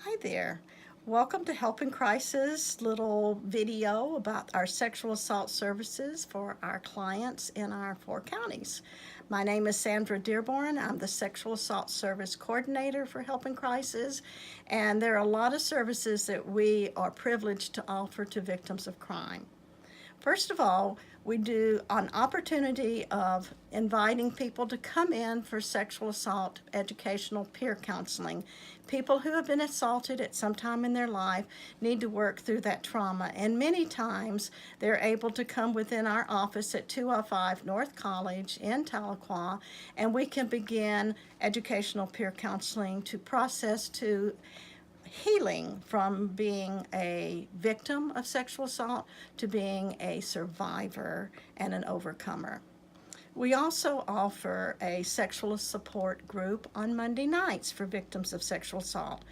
Hi there. Welcome to Helping Crisis little video about our sexual assault services for our clients in our 4 counties. My name is Sandra Dearborn. I'm the Sexual Assault Service Coordinator for Helping Crisis, and there are a lot of services that we are privileged to offer to victims of crime. First of all, we do an opportunity of inviting people to come in for sexual assault educational peer counseling. People who have been assaulted at some time in their life need to work through that trauma, and many times they're able to come within our office at 205 North College in Tahlequah, and we can begin educational peer counseling to process to healing from being a victim of sexual assault to being a survivor and an overcomer. We also offer a sexual support group on Monday nights for victims of sexual assault.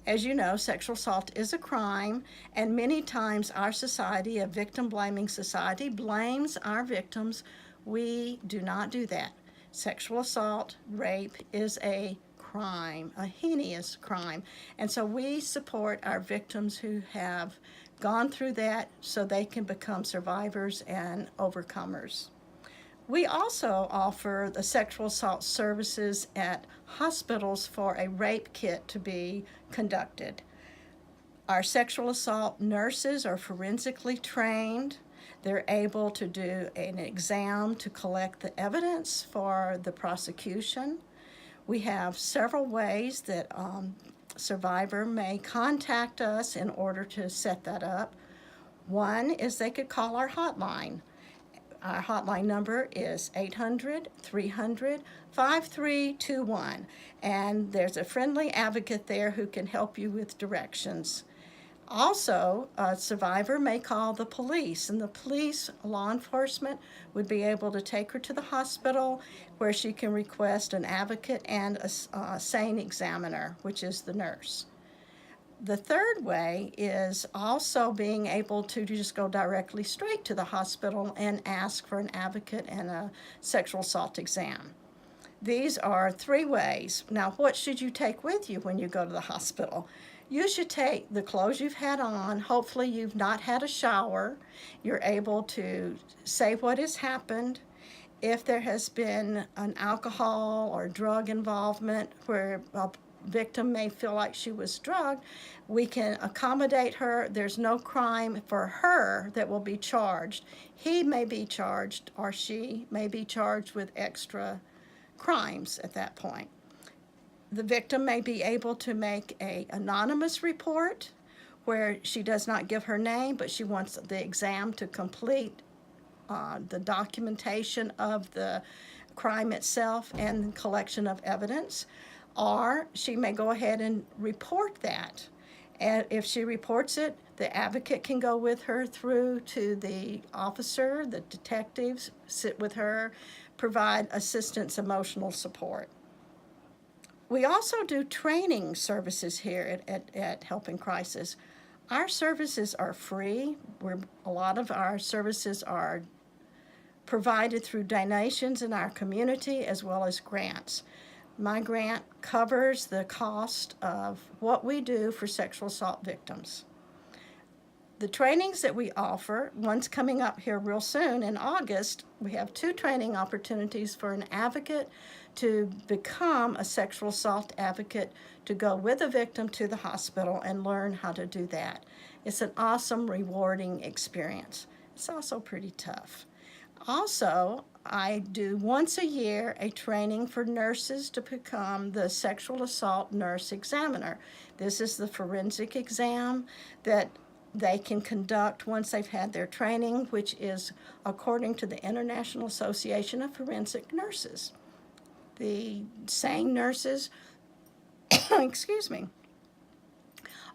As you know, sexual assault is a crime, and many times our society, a victim blaming society, blames our victims. We do not do that. Sexual assault, rape is a crime, a heinous crime. And so we support our victims who have gone through that so they can become survivors and overcomers. We also offer the sexual assault services at hospitals for a rape kit to be conducted. Our sexual assault nurses are forensically trained. They're able to do an exam to collect the evidence for the prosecution. We have several ways that survivor may contact us in order to set that up. One is they could call our hotline. Our hotline number is 800-300-5321, and there's a friendly advocate there who can help you with directions. Also, a survivor may call the police, and the police, law enforcement, would be able to take her to the hospital where she can request an advocate and a SANE examiner, which is the nurse. The third way is also being able to just go directly straight to the hospital and ask for an advocate and a sexual assault exam. These are 3 ways. Now, what should you take with you when you go to the hospital? You should take the clothes you've had on. Hopefully, you've not had a shower. You're able to say what has happened. If there has been an alcohol or drug involvement where a victim may feel like she was drugged, we can accommodate her. There's no crime for her that will be charged. He may be charged, or she may be charged with extra crimes at that point. The victim may be able to make an anonymous report where she does not give her name, but she wants the exam to complete the documentation of the crime itself and collection of evidence. Or she may go ahead and report that. And if she reports it, the advocate can go with her through to the officer, the detectives, sit with her, provide assistance, emotional support. We also do training services here at Helping Crisis. Our services are free. A lot of our services are provided through donations in our community as well as grants. My grant covers the cost of what we do for sexual assault victims. The trainings that we offer, one's coming up here real soon in August. We have 2 training opportunities for an advocate to become a sexual assault advocate, to go with a victim to the hospital and learn how to do that. It's an awesome, rewarding experience. It's also pretty tough. Also, I do once a year a training for nurses to become the sexual assault nurse examiner. This is the forensic exam that they can conduct once they've had their training, which is according to the International Association of Forensic Nurses. The SANE nurses, excuse me,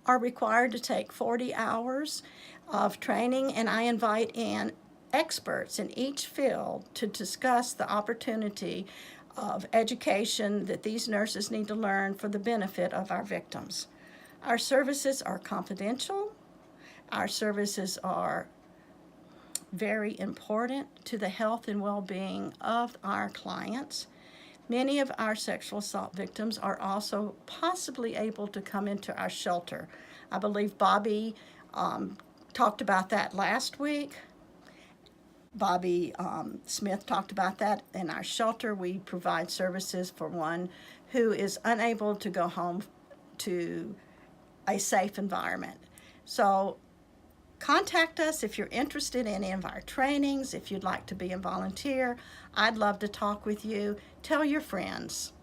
are required to take 40 hours of training, and I invite in experts in each field to discuss the opportunity of education that these nurses need to learn for the benefit of our victims. Our services are confidential. Our services are very important to the health and well-being of our clients. Many of our sexual assault victims are also possibly able to come into our shelter. I believe Bobby talked about that last week. Bobby Smith talked about that. In our shelter, we provide services for one who is unable to go home to a safe environment. So contact us if you're interested in any of our trainings, if you'd like to be a volunteer. I'd love to talk with you. Tell your friends.